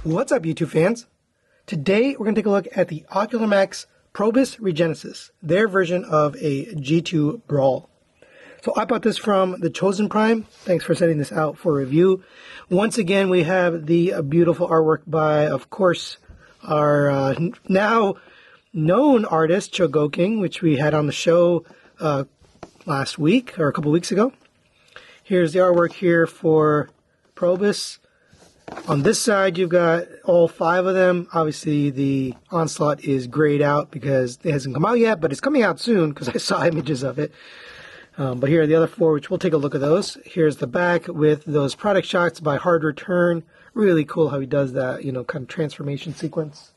What's up, YouTube fans? Today we're going to take a look at the Ocular Probus Regenesis, their version of a G2 Brawl. So I bought this from the Chosen Prime. Thanks for sending this out for review. Once again, we have the beautiful artwork by, of course, our now known artist, Chogoking, which we had on the show last week, or a couple weeks ago. Here's the artwork here for Probus. On this side, you've got all 5 of them. Obviously, the Onslaught is grayed out because it hasn't come out yet, but it's coming out soon because I saw images of it. But here are the other 4, which we'll take a look at those. Here's the back with those product shots by Hard Return. Really cool how he does that, kind of transformation sequence.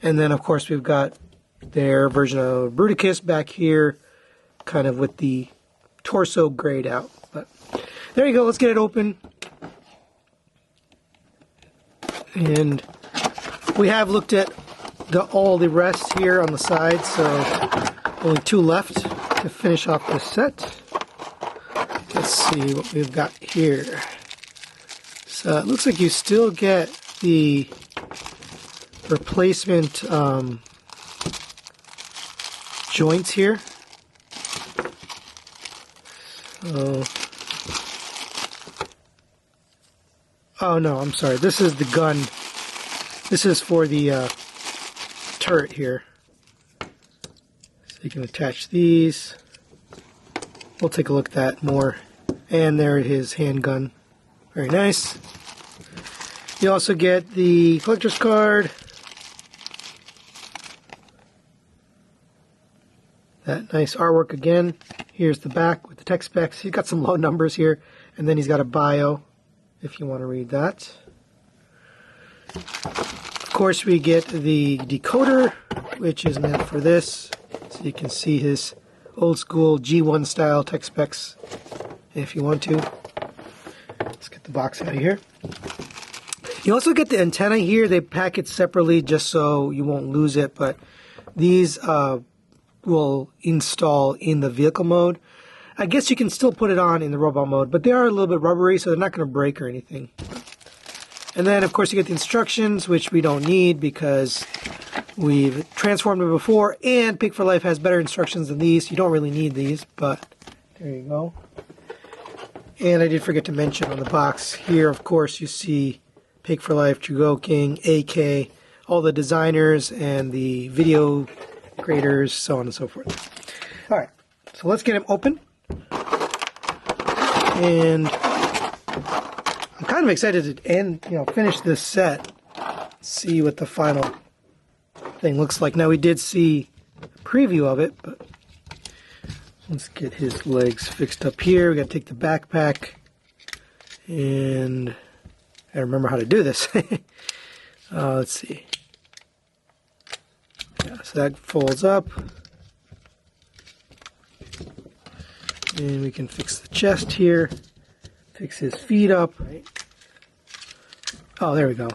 And then, of course, we've got their version of Bruticus back here, kind of with the torso grayed out. But there you go. Let's get it open. And we have looked at all the rest here on the side, so only 2 left to finish off this set. Let's see what we've got here. So it looks like you still get the replacement joints here. So, oh no, I'm sorry. This is the gun. This is for the turret here. So you can attach these. We'll take a look at that more. And there his handgun. Very nice. You also get the collector's card. That nice artwork again. Here's the back with the tech specs. He's got some low numbers here. And then he's got a bio, if you want to read that. Of course, we get the decoder, which is meant for this. So you can see his old school G1 style tech specs if you want to. Let's get the box out of here. You also get the antenna here. They pack it separately just so you won't lose it, but these will install in the vehicle mode. I guess you can still put it on in the robot mode, but they are a little bit rubbery, so they're not going to break or anything. And then, of course, you get the instructions, which we don't need because we've transformed it before, and Pick for Life has better instructions than these. You don't really need these, but there you go. And I did forget to mention on the box here, of course, you see Pick for Life, Chogoking, AK, all the designers and the video creators, so on and so forth. All right, so let's get him open. And I'm kind of excited to finish this set, see what the final thing looks like. Now, we did see a preview of it, but let's get his legs fixed up here. We got to take the backpack, and I remember how to do this. Let's see. Yeah, so that folds up. And we can fix the chest here. Fix his feet up. Right. Oh, there we go.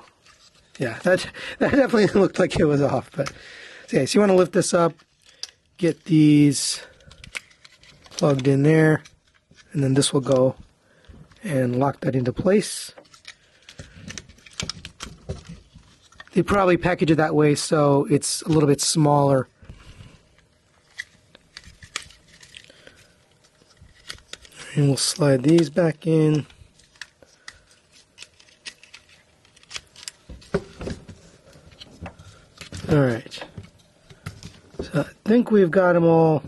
Yeah, that definitely looked like it was off. But okay, so you want to lift this up, get these plugged in there, and then this will go and lock that into place. They probably package it that way so it's a little bit smaller. And we'll slide these back in. Alright. So I think we've got them all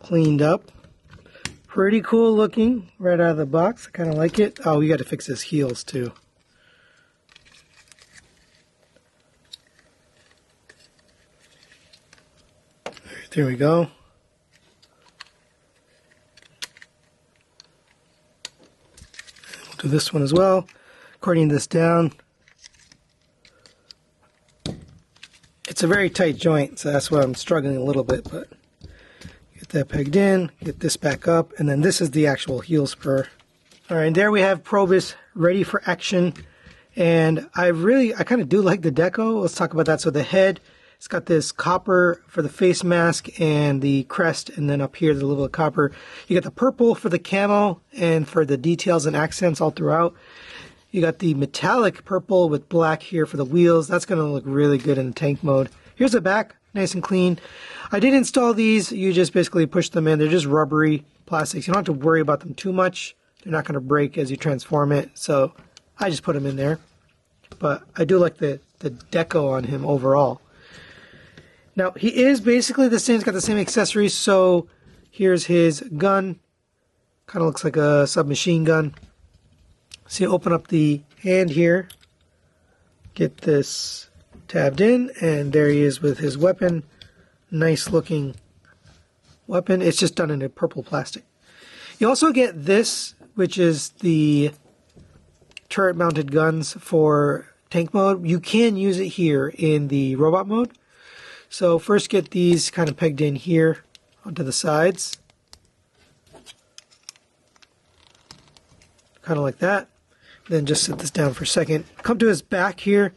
cleaned up. Pretty cool looking right out of the box. I kind of like it. Oh, we got to fix his heels too. Alright, there we go. Do this one as well. Cording this down. It's a very tight joint, so that's why I'm struggling a little bit, but get that pegged in, get this back up, and then this is the actual heel spur. Alright, there we have Probus ready for action. And I kind of do like the deco. Let's talk about that. So the head, it's got this copper for the face mask and the crest, and then up here, the little copper. You got the purple for the camo and for the details and accents all throughout. You got the metallic purple with black here for the wheels. That's going to look really good in tank mode. Here's the back, nice and clean. I did install these. You just basically push them in. They're just rubbery plastics. You don't have to worry about them too much. They're not going to break as you transform it. So I just put them in there. But I do like the deco on him overall. Now, he is basically the same. He's got the same accessories. So here's his gun. Kind of looks like a submachine gun. So you open up the hand here. Get this tabbed in. And there he is with his weapon. Nice looking weapon. It's just done in a purple plastic. You also get this, which is the turret mounted guns for tank mode. You can use it here in the robot mode. So first get these kind of pegged in here onto the sides. Kind of like that. Then just set this down for a second. Come to his back here.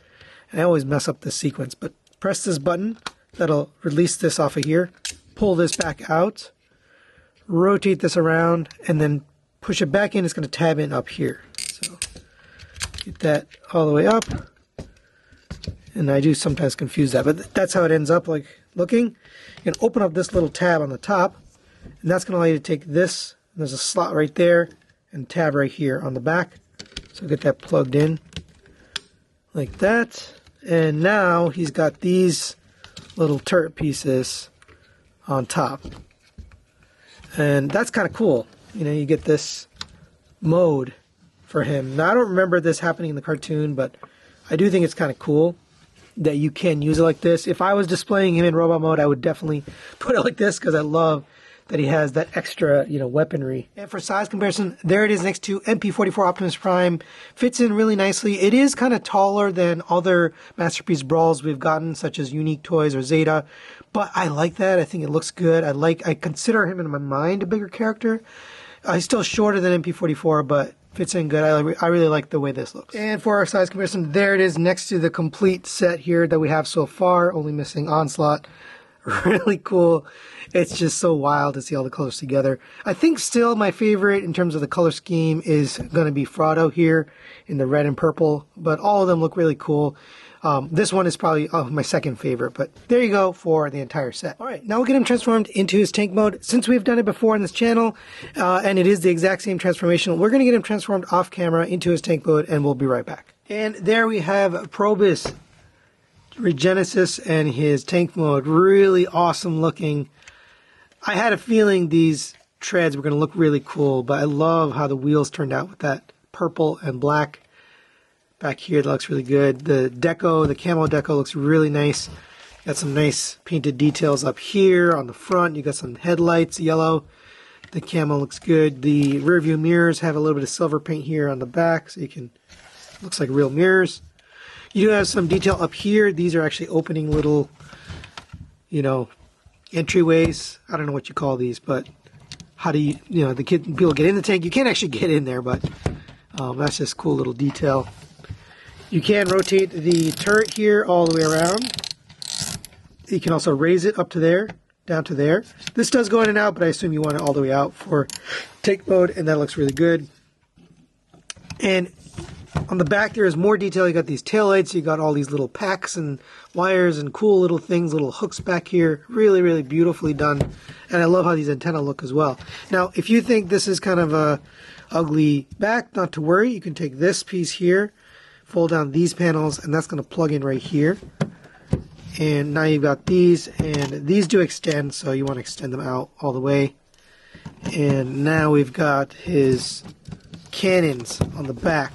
And I always mess up this sequence, but press this button. That'll release this off of here. Pull this back out. Rotate this around and then push it back in. It's going to tab in up here. So get that all the way up. And I do sometimes confuse that, but that's how it ends up like looking. You can open up this little tab on the top, and that's going to allow you to take this. There's a slot right there and tab right here on the back. So get that plugged in like that. And now he's got these little turret pieces on top. And that's kind of cool. You know, you get this mode for him. Now, I don't remember this happening in the cartoon, but I do think it's kind of cool that you can use it like this. If I was displaying him in robot mode, I would definitely put it like this because I love that he has that extra, weaponry. And for size comparison, there it is next to MP44 Optimus Prime. Fits in really nicely. It is kind of taller than other Masterpiece Brawls we've gotten, such as Unique Toys or Zeta. But I like that. I think it looks good. I consider him in my mind a bigger character. He's still shorter than MP44, but fits in good. I really like the way this looks. And for our size comparison, there it is next to the complete set here that we have so far, only missing Onslaught. Really cool. It's just so wild to see all the colors together. I think still my favorite in terms of the color scheme is going to be Fraudo here in the red and purple, but all of them look really cool. This one is probably my second favorite, but there you go for the entire set. All right, now we'll get him transformed into his tank mode. Since we've done it before on this channel, and it is the exact same transformation, we're going to get him transformed off camera into his tank mode, and we'll be right back. And there we have Probus Regenesis and his tank mode. Really awesome looking. I had a feeling these treads were going to look really cool, but I love how the wheels turned out with that purple and black. Back here, that looks really good. The deco, the camo deco looks really nice. Got some nice painted details up here on the front. You got some headlights, yellow. The camo looks good. The rear view mirrors have a little bit of silver paint here on the back, so you can, looks like real mirrors. You do have some detail up here. These are actually opening little, entryways. I don't know what you call these, but how do people get in the tank? You can't actually get in there, but that's just cool little detail. You can rotate the turret here all the way around. You can also raise it up to there, down to there. This does go in and out, but I assume you want it all the way out for tank mode, and that looks really good. And on the back there is more detail. You got these taillights, you got all these little packs and wires and cool little things, little hooks back here. Really, really beautifully done. And I love how these antennae look as well. Now, if you think this is kind of a ugly back, not to worry. You can take this piece here, fold down these panels, and that's going to plug in right here. And now you've got these, and these do extend, so you want to extend them out all the way. And now we've got his cannons on the back.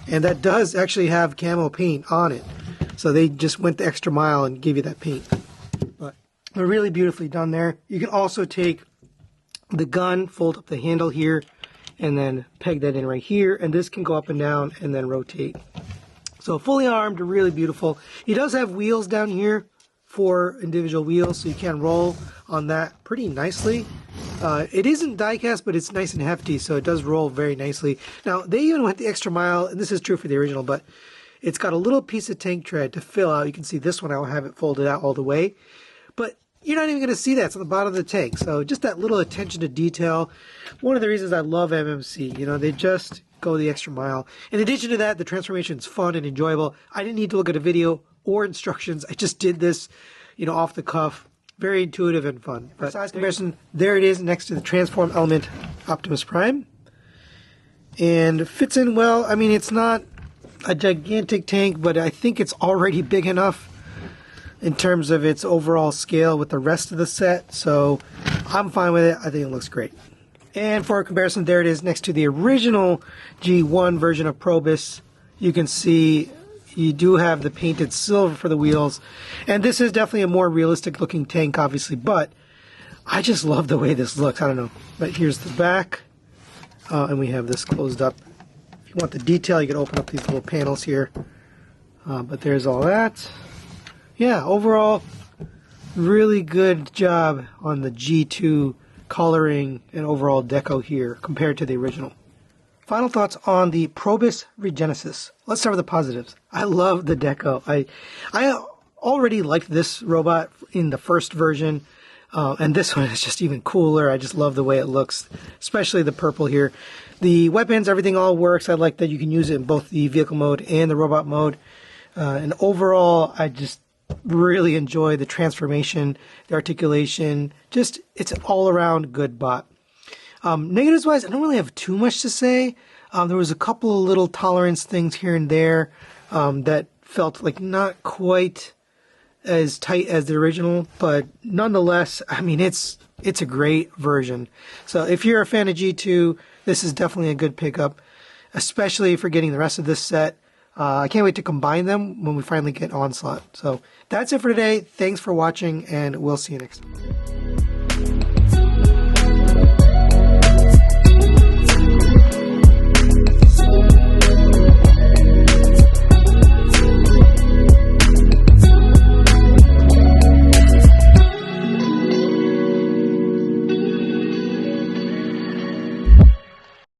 And that does actually have camo paint on it. So they just went the extra mile and gave you that paint. But they're really beautifully done there. You can also take the gun, fold up the handle here, and then peg that in right here. And this can go up and down and then rotate. So fully armed, really beautiful. He does have wheels down here, 4 individual wheels, so you can roll on that pretty nicely. It isn't die-cast, but it's nice and hefty, so it does roll very nicely. Now, they even went the extra mile, and this is true for the original, but it's got a little piece of tank tread to fill out. You can see this one, I will have it folded out all the way. But you're not even going to see that. It's on the bottom of the tank. So just that little attention to detail. One of the reasons I love MMC, they just go the extra mile. In addition to that, the transformation is fun and enjoyable. I didn't need to look at a video or instructions. I just did this, off the cuff. Very intuitive and fun. For size comparison, there it is next to the transform element Optimus Prime. And fits in well. I mean, it's not a gigantic tank, but I think it's already big enough in terms of its overall scale with the rest of the set. So I'm fine with it. I think it looks great. And for a comparison, there it is next to the original G1 version of Probus. You can see you do have the painted silver for the wheels. And this is definitely a more realistic looking tank, obviously, but I just love the way this looks. I don't know. But here's the back. And we have this closed up. If you want the detail, you can open up these little panels here. But there's all that. Yeah, overall, really good job on the G2 coloring and overall deco here compared to the original. Final thoughts on the Probus Regenesis. Let's start with the positives. I love the deco. I already liked this robot in the first version, and this one is just even cooler. I just love the way it looks, especially the purple here. The weapons, everything all works. I like that you can use it in both the vehicle mode and the robot mode. And overall, I just really enjoy the transformation, the articulation. Just, it's an all-around good bot. Negatives-wise, I don't really have too much to say. There was a couple of little tolerance things here and there that felt like not quite as tight as the original, but nonetheless, I mean, it's a great version. So if you're a fan of G2, this is definitely a good pickup, especially for getting the rest of this set. I can't wait to combine them when we finally get Onslaught. So that's it for today. Thanks for watching, and we'll see you next time.